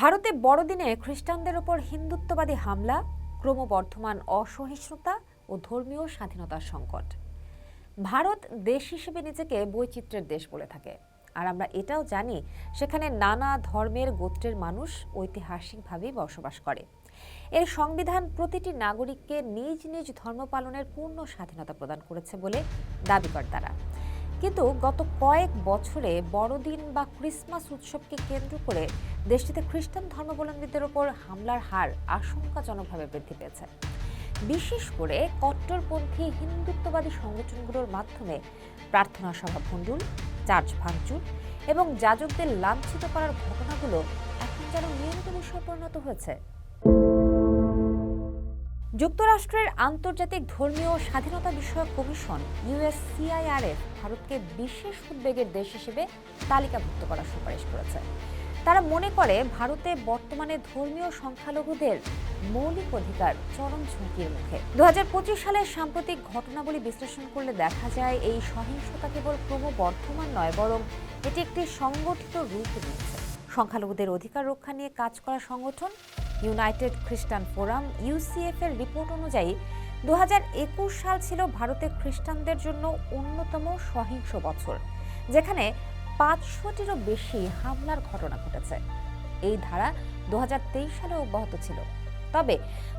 ভারতে বড়দিনে খ্রিস্টানদের ওপর হিন্দুত্ববাদী হামলা, ক্রমবর্ধমান অসহিষ্ণুতা ও ধর্মীয় স্বাধীনতার সংকট। ভারত দেশ হিসেবে নিজেকে বৈচিত্র্যের দেশ বলে থাকে, আর আমরা এটাও জানি সেখানে নানা ধর্মের গোত্রের মানুষ ঐতিহাসিকভাবেই বসবাস করে। এর সংবিধান প্রতিটি নাগরিককে নিজ নিজ ধর্ম পালনের পূর্ণ স্বাধীনতা প্রদান করেছে বলে দাবি করে তারা। কিন্তু গত কয়েক বছরে বড়দিন বা ক্রিসমাস উৎসবকে কেন্দ্র করে দেশটিতে খ্রিস্টান ধর্মাবলম্বীদের ওপর হামলার হার আশঙ্কাজনকভাবে বৃদ্ধি পেয়েছে। বিশেষ করে কট্টরপন্থী হিন্দুত্ববাদী সংগঠনগুলোর মাধ্যমে প্রার্থনা সভা ভণ্ডুল, চার্চ ভাঙচুর এবং যাজকদের লাঞ্ছিত করার ঘটনাগুলো এখন যেন নিয়মিত বিষয়ে পরিণত হয়েছে। যুক্তরাষ্ট্রের আন্তর্জাতিক ধর্মীয় স্বাধীনতা বিষয়ক কমিশন USCIRF ভারতকে বিশেষ উদ্বেগের দেশ হিসেবে তালিকাভুক্ত করার সুপারিশ করেছে। তারা মনে করে ভারতে বর্তমানে ধর্মীয় সংখ্যালঘুদের মৌলিক অধিকার চরম ঝুঁকির মুখে। 2025 সালের সাম্প্রতিক ঘটনাবলী বিশ্লেষণ করলে দেখা যায় এই সহিংসতা কেবল ক্রমবর্ধমান নয়, বরং এটি একটি সংগঠিত রূপ নিয়েছে। সংখ্যালঘুদের অধিকার রক্ষা নিয়ে কাজ করা সংগঠন ইউনাইটেড খ্রিস্টান ফোরাম UCF এর রিপোর্ট অনুযায়ী 2021 সাল ছিল ভারতে খ্রিস্টানদের জন্য অন্যতম সহিংস বছর, যেখানে 500টিরও বেশি হামলার ঘটনা ঘটেছে। এই ধারা 2023 সালে অব্যাহত ছিল, তবে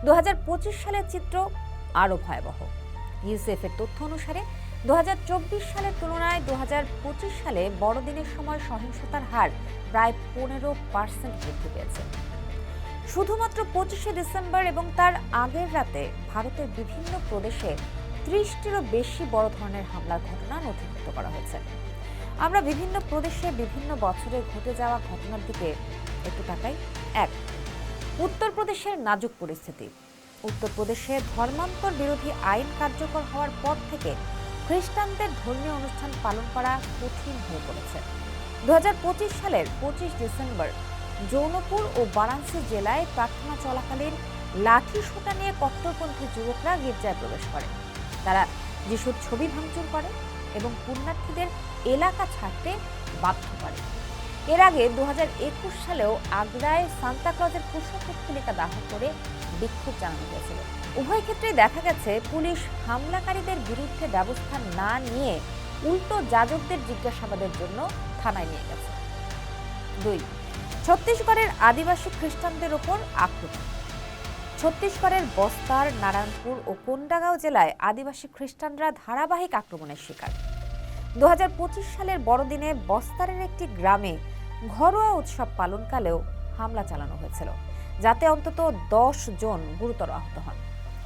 2025 সালের চিত্র আরও ভয়াবহ। UCF এর তথ্য অনুসারে 2024 সালের তুলনায় 2025 সালে বড়দিনের সময় সহিংসতার হার প্রায় 15% বৃদ্ধি পেয়েছে। শুধুমাত্র 25শে ডিসেম্বর এবং তার আগের রাতে ভারতের বিভিন্ন প্রদেশে 30টিরও বেশি বড় ধরনের হামলার ঘটনা নথিভুক্ত করা হয়েছে। আমরা বিভিন্ন প্রদেশে বিভিন্ন বছরে ঘটে যাওয়া ঘটনার দিকে একটু তাকাই। 1. উত্তরপ্রদেশের নাজুক পরিস্থিতি। উত্তরপ্রদেশে ধর্মান্তর বিরোধী আইন কার্যকর হওয়ার পর থেকে খ্রিস্টানদের ধর্মীয় অনুষ্ঠান পালন করা কঠিন হয়ে পড়েছে। 2025 সালের 25 ডিসেম্বর জৌনপুর ও বারাণসী জেলায় প্রার্থনা চলাকালীন লাঠি সোঁটা নিয়ে কট্টরপন্থী যুবকরা গির্জায় প্রবেশ করে। তারা যিশুর ছবি ভাঙচুর করে এবং পুণ্যার্থীদের এলাকা ছাড়তে বাধ্য করে। এর আগে 2021 সালেও আগ্রায় সান্তা ক্লজের পুষ্পপুতলিকা দাহ করে বিক্ষোভ জানানো হয়েছিল। উভয় ক্ষেত্রেই দেখা গেছে পুলিশ হামলাকারীদের বিরুদ্ধে ব্যবস্থা না নিয়ে উল্টো যাজকদের জিজ্ঞাসাবাদের জন্য থানায় নিয়ে গেছে। 2. ছত্তিশগড়ের আদিবাসী খ্রিস্টানদের ওপর আক্রমণ। ছত্তিশগড়ের বস্তার, নারায়ণপুর ও কোন্ডাগাঁও জেলায় আদিবাসী খ্রিস্টানরা ধারাবাহিক আক্রমণের শিকার। 2025 সালের বড়দিনে বস্তারের একটি গ্রামে ঘরোয়া উৎসব পালনকালেও হামলা চালানো হয়েছিল, যাতে অন্তত 10 জন গুরুতর আহত হন।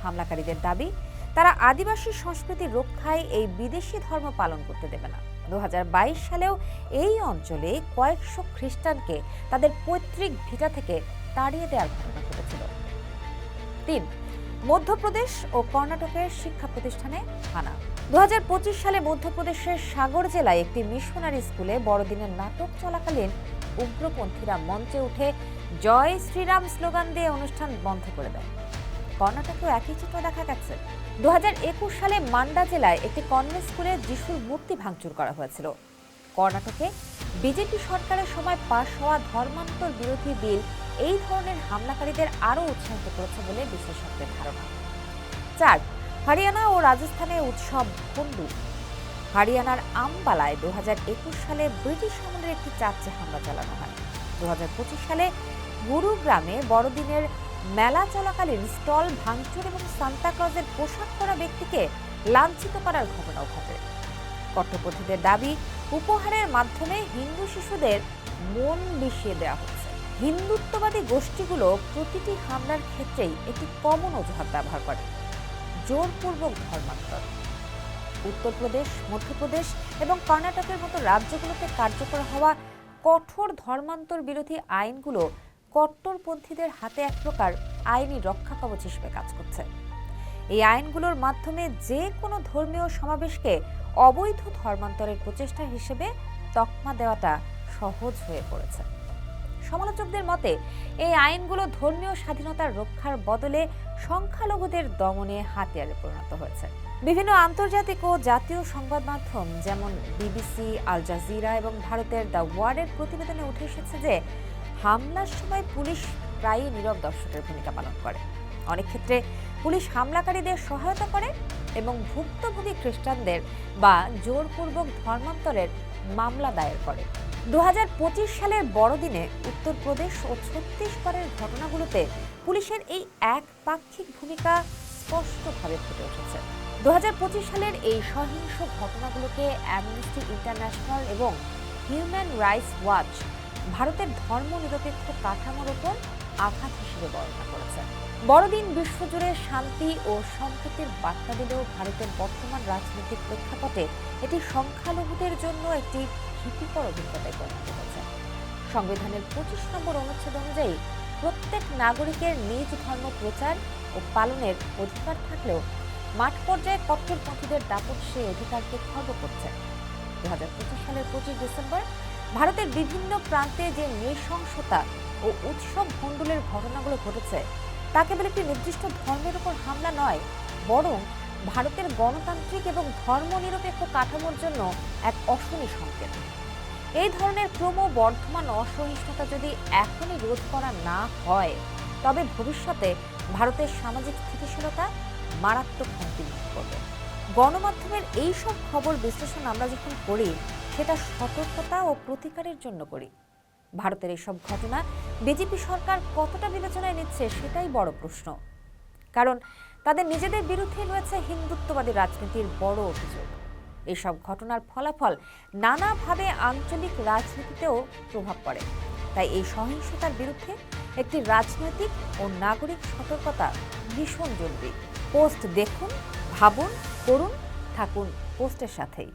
হামলাকারীদের দাবি, তারা আদিবাসী সংস্কৃতি রক্ষায় এই বিদেশি ধর্ম পালন করতে দেবে না। 2022 সালেও এই অঞ্চলে কয়েকশো খ্রিস্টানকে তাদের পৈতৃক ভিটা থেকে তাড়িয়ে দেওয়ার ঘটনা ঘটেছিল। 3. মধ্যপ্রদেশ ও কর্ণাটকের শিক্ষা প্রতিষ্ঠানে হানা। 2025 সালে মধ্যপ্রদেশের সাগর জেলায় একটি মিশনারি স্কুলে বড়দিনের নাটক চলাকালীন উগ্রপন্থীরা মঞ্চে উঠে জয় শ্রীরাম স্লোগান দিয়ে অনুষ্ঠান বন্ধ করে দেয়। কর্ণাটকেও একই চিত্র দেখা গেছে। 2021 সালে মান্ডা জেলায় একটি কনভেন্ট স্কুলে যিশুর মূর্তি ভাঙচুর করা হয়েছিল। কর্ণাটকে বিজেপি সরকারের সময় পাশ হওয়া ধর্মান্তর বিরোধী বিল এই ধরনের হামলাকারীদের আরও উৎসাহিত করেছে বলে বিশেষজ্ঞদের ধারণা। 4. হরিয়ানা ও রাজস্থানে উৎসব ভণ্ডুল। হরিয়ানার আম্বালায় 2021 সালে ব্রিটিশ আমলের একটি চার্চে হামলা চালানো হয়। 2025 সালে গুরুগ্রামে বড়দিনের মেলা চলাকালীন স্টল ভাঙচুর এবং সান্তা ক্লজের পোশাক পরা ব্যক্তিকে লাঞ্ছিত করার ঘটনাও ঘটে। কট্টরপন্থীদের দাবি, উপহারের মাধ্যমে হিন্দু শিশুদের মন বিষিয়ে দেওয়া হচ্ছে। হিন্দুত্ববাদী গোষ্ঠীগুলো প্রতিটি হামলার ক্ষেত্রেই একটি কমন অজুহাত ব্যবহার করে: জোরপূর্বক ধর্মান্তর। উত্তরপ্রদেশ, মধ্যপ্রদেশ এবং কর্ণাটকের মতো রাজ্যগুলোতে কার্যকর হওয়া কঠোর ধর্মান্তর বিরোধী আইনগুলো কট্টরপন্থীদের হাতে এক প্রকার আইনি রক্ষা কবচ হিসেবে কাজ করছে। এই আইনগুলোর মাধ্যমে যে কোনো ধর্মীয় সমাবেশকে অবৈধ ধর্মান্তরের প্রচেষ্টা হিসেবে তকমা দেওয়াটা সহজ হয়ে পড়েছে। সমালোচকদের মতে এই আইনগুলো ধর্মীয় স্বাধীনতার রক্ষার বদলে সংখ্যালঘুদের দমনে হাতিয়ারে পরিণত হয়েছে। বিভিন্ন আন্তর্জাতিক ও জাতীয় সংবাদ মাধ্যম যেমন BBC, আল জাজিরা এবং ভারতের দ্য ওয়ার্ডের প্রতিবেদনে উঠে এসেছে যে হামলার সময় পুলিশ প্রায়ই নীরব দর্শকের ভূমিকা পালন করে। অনেক ক্ষেত্রে পুলিশ হামলাকারীদের সহায়তা করে এবং ভুক্তভোগী খ্রিস্টানদের বা জোরপূর্বক ধর্মান্তরের মামলা দায়ের করে। 2025 সালের বড়দিনে উত্তরপ্রদেশ ও ছত্তিশগড়ের ঘটনাগুলোতে পুলিশের এই একপাক্ষিক ভূমিকা স্পষ্টভাবে ফুটে উঠেছে। 2025 সালের এই সহিংস ঘটনাগুলোকে অ্যামনেস্টি ইন্টারন্যাশনাল এবং হিউম্যান রাইটস ওয়াচ ভারতের ধর্মনিরপেক্ষ কাঠামোর ওপর আঘাত হিসেবে বর্ণনা করেছে। বড়দিন বিশ্বজুড়ে শান্তি ও সম্প্রীতির বার্তা দিলেও ভারতের বর্তমান রাজনৈতিক প্রেক্ষাপটে এটি সংখ্যালঘুদের জন্য একটি ভীতিকর অভিজ্ঞতায় পরিণত হয়েছে। সংবিধানের 25 নম্বর অনুচ্ছেদ অনুযায়ী প্রত্যেক নাগরিকের নিজ ধর্ম প্রচার ও পালনের অধিকার থাকলেও মাঠ পর্যায়ে কট্টরপন্থীদের দাপট সেই অধিকারকে খর্ব করছে। 2025 সালের 25 ডিসেম্বর ভারতের বিভিন্ন প্রান্তে যে নৃশংসতা ও উৎসব ভণ্ডুলের ঘটনাগুলো ঘটেছে তা কেবল একটি নির্দিষ্ট ধর্মের উপর হামলা নয়, বরং ভারতের গণতান্ত্রিক এবং ধর্মনিরপেক্ষ কাঠামোর জন্য এক অশনি সংকেত। এই ধরনের ক্রমবর্ধমান অসহিষ্ণুতা যদি এখনই রোধ করা না হয়, তবে ভবিষ্যতে ভারতের সামাজিক স্থিতিশীলতা মারাত্মক হুমকির মুখে পড়বে। গণমাধ্যমের এইসব খবর বিশ্লেষণ আমরা যখন করি, সেটা সতর্কতা ও প্রতিকারের জন্য করি। ভারতের এইসব ঘটনা বিজেপি সরকার কতটা বিবেচনায় নিচ্ছে সেটাই বড় প্রশ্ন। কারণ তাদের নিজেদের বিরুদ্ধে রয়েছে হিন্দুত্ববাদী রাজনীতির বড় অভিযোগ। এইসব ঘটনার ফলাফল নানাভাবে আঞ্চলিক রাজনীতিতেও প্রভাব পড়ে। তাই এই সহিংসতার বিরুদ্ধে একটি রাজনৈতিক ও নাগরিক সতর্কতা ভীষণ জরুরি। পোস্ট দেখুন, ভাবুন, করুন, থাকুন পোস্টের সাথেই।